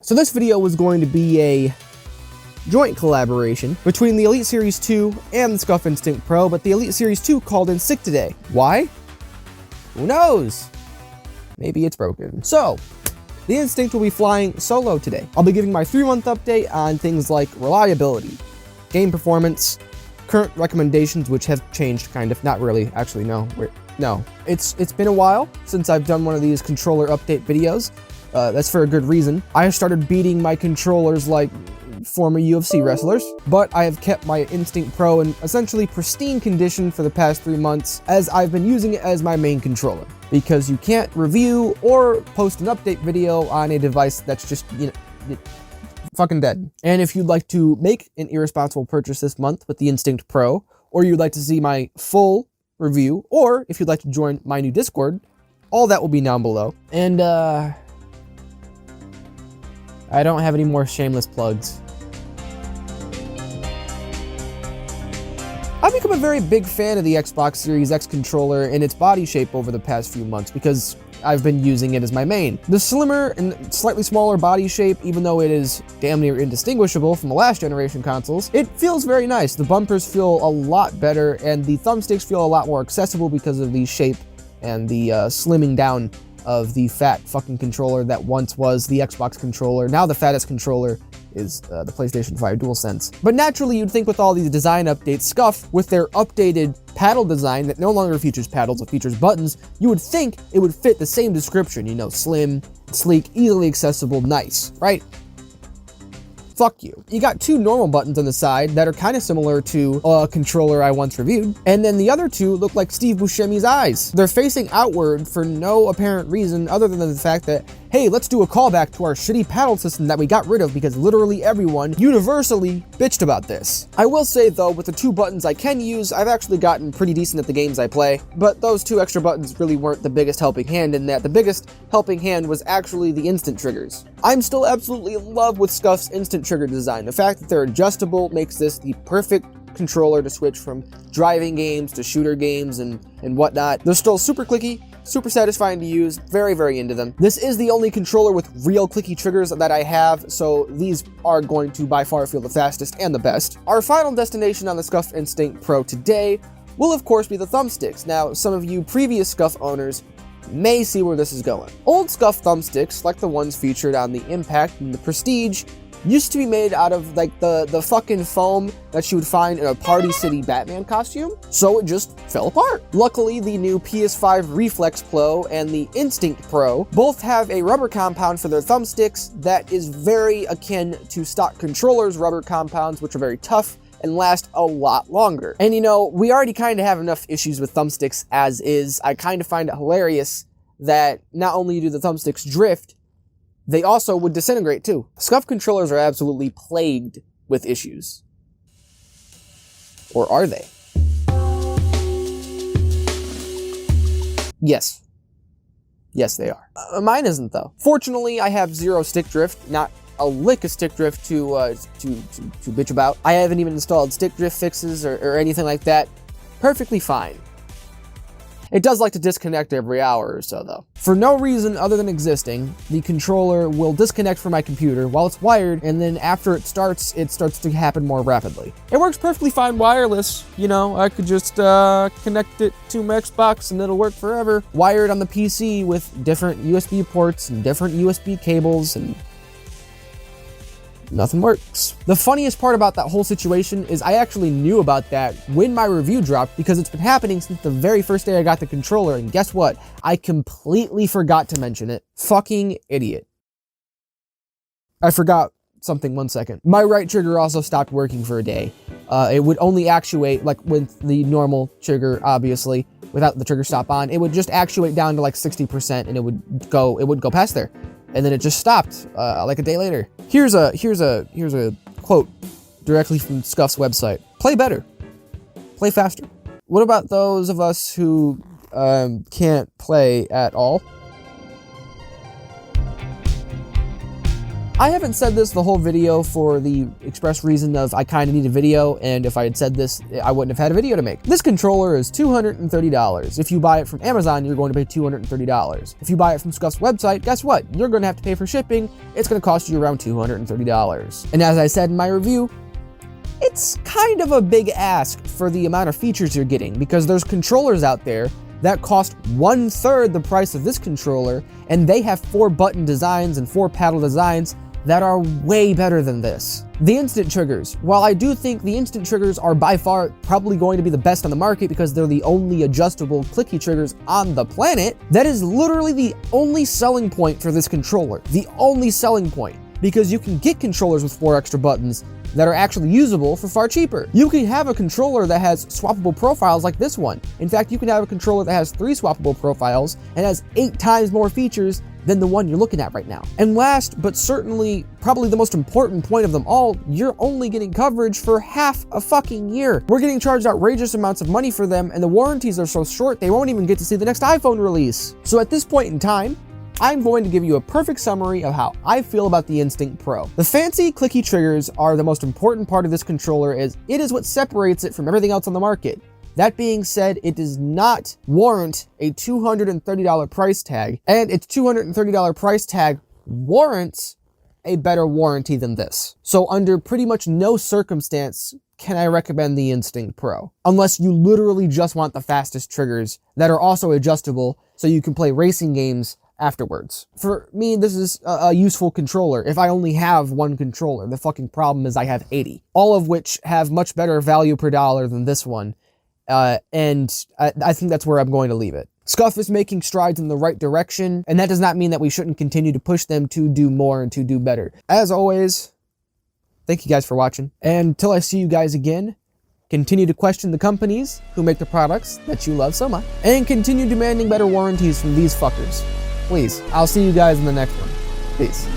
So this video was going to be a joint collaboration between the Elite Series 2 and the SCUF Instinct Pro, but the Elite Series 2 called in sick today. Why? Who knows? Maybe it's broken. So, the Instinct will be flying solo today. I'll be giving my 3-month update on things like reliability, game performance, current recommendations, which have changed kind of. Not really, actually, no. It's been a while since I've done one of these controller update videos. That's for a good reason. I started beating my controllers like former UFC wrestlers, but I have kept my Instinct Pro in essentially pristine condition for the past 3 months, as I've been using it as my main controller. Because you can't review or post an update video on a device that's just, fucking dead. And if you'd like to make an irresponsible purchase this month with the Instinct Pro, or you'd like to see my full review, or if you'd like to join my new Discord, all that will be down below. And, I don't have any more shameless plugs. I've become a very big fan of the Xbox Series X controller and its body shape over the past few months because I've been using it as my main. The slimmer and slightly smaller body shape, even though it is damn near indistinguishable from the last generation consoles, it feels very nice. The bumpers feel a lot better and the thumbsticks feel a lot more accessible because of the shape and the slimming down of the fat fucking controller that once was the Xbox controller. Now the fattest controller is the PlayStation 5 DualSense. But naturally, you'd think with all these design updates, SCUF, with their updated paddle design that no longer features paddles, it features buttons, you would think it would fit the same description, slim, sleek, easily accessible, nice, right? Fuck you. You got 2 normal buttons on the side that are kind of similar to a controller I once reviewed, and then the other 2 look like Steve Buscemi's eyes. They're facing outward for no apparent reason other than the fact that, hey, let's do a callback to our shitty paddle system that we got rid of because literally everyone universally bitched about this. I will say though, with the 2 buttons I can use, I've actually gotten pretty decent at the games I play, but those 2 extra buttons really weren't the biggest helping hand in that. The biggest helping hand was actually the instant triggers. I'm still absolutely in love with SCUF's instant trigger design. The fact that they're adjustable makes this the perfect controller to switch from driving games to shooter games and whatnot. They're still super clicky, super satisfying to use, very, very into them. This is the only controller with real clicky triggers that I have, so these are going to by far feel the fastest and the best. Our final destination on the SCUF Instinct Pro today will of course be the thumbsticks. Now, some of you previous SCUF owners may see where this is going. Old SCUF thumbsticks, like the ones featured on the Impact and the Prestige, used to be made out of like the fucking foam that you would find in a Party City Batman costume, so it just fell apart. Luckily, the new PS5 Reflex Pro and the Instinct Pro both have a rubber compound for their thumbsticks that is very akin to stock controllers' rubber compounds, which are very tough and last a lot longer. And we already kind of have enough issues with thumbsticks as is. I kind of find it hilarious that not only do the thumbsticks drift, they also would disintegrate too. SCUF controllers are absolutely plagued with issues. Or are they? Yes. Yes, they are. Mine isn't though. Fortunately, I have 0 stick drift, not a lick of stick drift to bitch about. I haven't even installed stick drift fixes or anything like that. Perfectly fine. It does like to disconnect every hour or so though. For no reason other than existing, the controller will disconnect from my computer while it's wired, and then after it starts to happen more rapidly. It works perfectly fine wireless, I could just connect it to my Xbox and it'll work forever. Wired on the PC with different USB ports and different USB cables, and nothing works. The funniest part about that whole situation is I actually knew about that when my review dropped because it's been happening since the very first day I got the controller, and guess what? I completely forgot to mention it. Fucking idiot. I forgot something 1 second. My right trigger also stopped working for a day. It would only actuate, like with the normal trigger, obviously, without the trigger stop on, it would just actuate down to like 60% and it would go past there. And then it just stopped like a day later. Here's a quote directly from SCUF's website. Play better. Play faster. What about those of us who can't play at all? I haven't said this the whole video for the express reason of I kind of need a video, and if I had said this, I wouldn't have had a video to make. This controller is $230. If you buy it from Amazon, you're going to pay $230. If you buy it from Scuff's website, guess what? You're going to have to pay for shipping. It's going to cost you around $230. And as I said in my review, it's kind of a big ask for the amount of features you're getting, because there's controllers out there that cost 1/3 the price of this controller, and they have 4 button designs and 4 paddle designs that are way better than this. The instant triggers. While I do think the instant triggers are by far probably going to be the best on the market because they're the only adjustable clicky triggers on the planet, that is literally the only selling point for this controller. The only selling point. Because you can get controllers with 4 extra buttons that are actually usable for far cheaper. You can have a controller that has swappable profiles like this one. In fact, you can have a controller that has 3 swappable profiles and has 8 times more features than the one you're looking at right now. And last, but certainly probably the most important point of them all, you're only getting coverage for half a fucking year. We're getting charged outrageous amounts of money for them, and the warranties are so short they won't even get to see the next iPhone release. So at this point in time, I'm going to give you a perfect summary of how I feel about the Instinct Pro. The fancy clicky triggers are the most important part of this controller, as it is what separates it from everything else on the market. That being said, it does not warrant a $230 price tag, and its $230 price tag warrants a better warranty than this. So under pretty much no circumstance can I recommend the Instinct Pro, unless you literally just want the fastest triggers that are also adjustable so you can play racing games afterwards. For me, this is a useful controller if I only have one controller. The fucking problem is I have 80, all of which have much better value per dollar than this one. And I think that's where I'm going to leave it. Scuff is making strides in the right direction, and that does not mean that we shouldn't continue to push them to do more and to do better. As always, thank you guys for watching, and until I see you guys again, continue to question the companies who make the products that you love so much, and continue demanding better warranties from these fuckers. Please, I'll see you guys in the next one. Peace.